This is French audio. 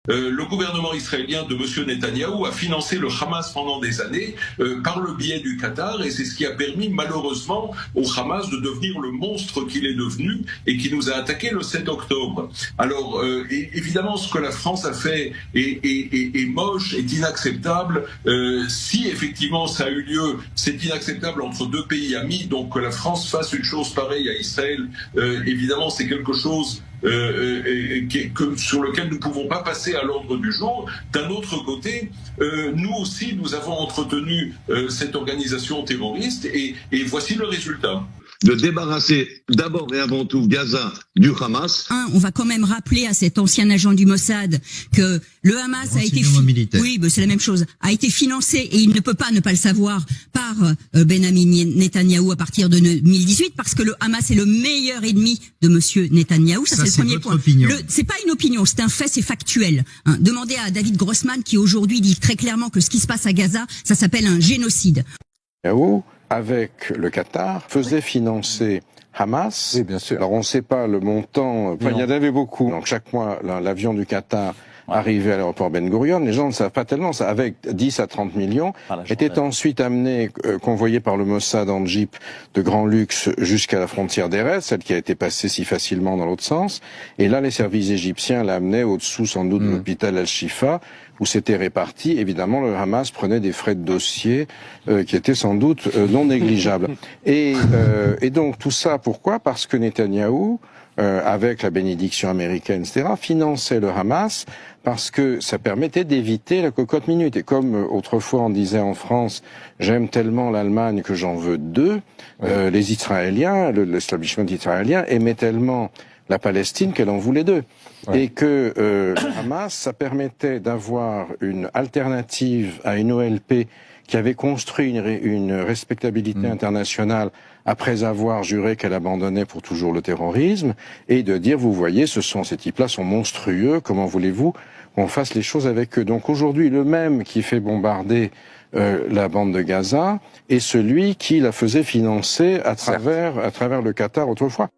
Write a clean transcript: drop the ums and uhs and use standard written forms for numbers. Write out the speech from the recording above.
Le gouvernement israélien de M. Netanyahou a financé le Hamas pendant des années par le biais du Qatar, et c'est ce qui a permis malheureusement au Hamas de devenir le monstre qu'il est devenu et qui nous a attaqué le 7 octobre. Alors évidemment ce que la France a fait est moche, est inacceptable. Si effectivement ça a eu lieu, c'est inacceptable entre deux pays amis, donc que la France fasse une chose pareille à Israël, évidemment c'est quelque chose sur lequel nous ne pouvons pas passer à l'ordre du jour. D'un autre côté, nous aussi, nous avons entretenu cette organisation terroriste et voici le résultat. De débarrasser d'abord et avant tout Gaza du Hamas. On va quand même rappeler à cet ancien agent du Mossad que le Hamas a été c'est la même chose, a été financé, et il ne peut pas ne pas le savoir, par Benjamin Netanyahou à partir de 2018, parce que le Hamas est le meilleur ennemi de monsieur Netanyahou. Ça c'est le premier point. C'est pas une opinion, c'est un fait, c'est factuel. Demandez à David Grossman qui aujourd'hui dit très clairement que ce qui se passe à Gaza, ça s'appelle un génocide. Avec le Qatar, faisait financer Hamas. Oui, bien sûr. Alors on ne sait pas le montant, il y en avait beaucoup. Donc chaque mois, l'avion du Qatar arrivait à l'aéroport Ben Gurion, les gens ne savent pas tellement, ça, avec 10 à 30 millions, était ensuite amené, convoyé par le Mossad en jeep de grand luxe jusqu'à la frontière d'Erez, celle qui a été passée si facilement dans l'autre sens. Et là, les services égyptiens l'amenaient au-dessous sans doute de l'hôpital Al-Shifa, où c'était réparti. Évidemment, le Hamas prenait des frais de dossier qui étaient sans doute non négligeables. Et donc tout ça, pourquoi? Parce que Netanyahou, avec la bénédiction américaine, etc., finançait le Hamas parce que ça permettait d'éviter la cocotte minute. Et comme autrefois on disait en France, j'aime tellement l'Allemagne que j'en veux deux, les Israéliens, l'establishment israélien aimait tellement la Palestine qu'elle en voulait deux. Et que le Hamas, ça permettait d'avoir une alternative à une OLP qui avait construit une respectabilité internationale après avoir juré qu'elle abandonnait pour toujours le terrorisme, et de dire, vous voyez, ces types-là sont monstrueux, comment voulez-vous qu'on fasse les choses avec eux? Donc aujourd'hui, le même qui fait bombarder la bande de Gaza est celui qui la faisait financer à travers le Qatar autrefois.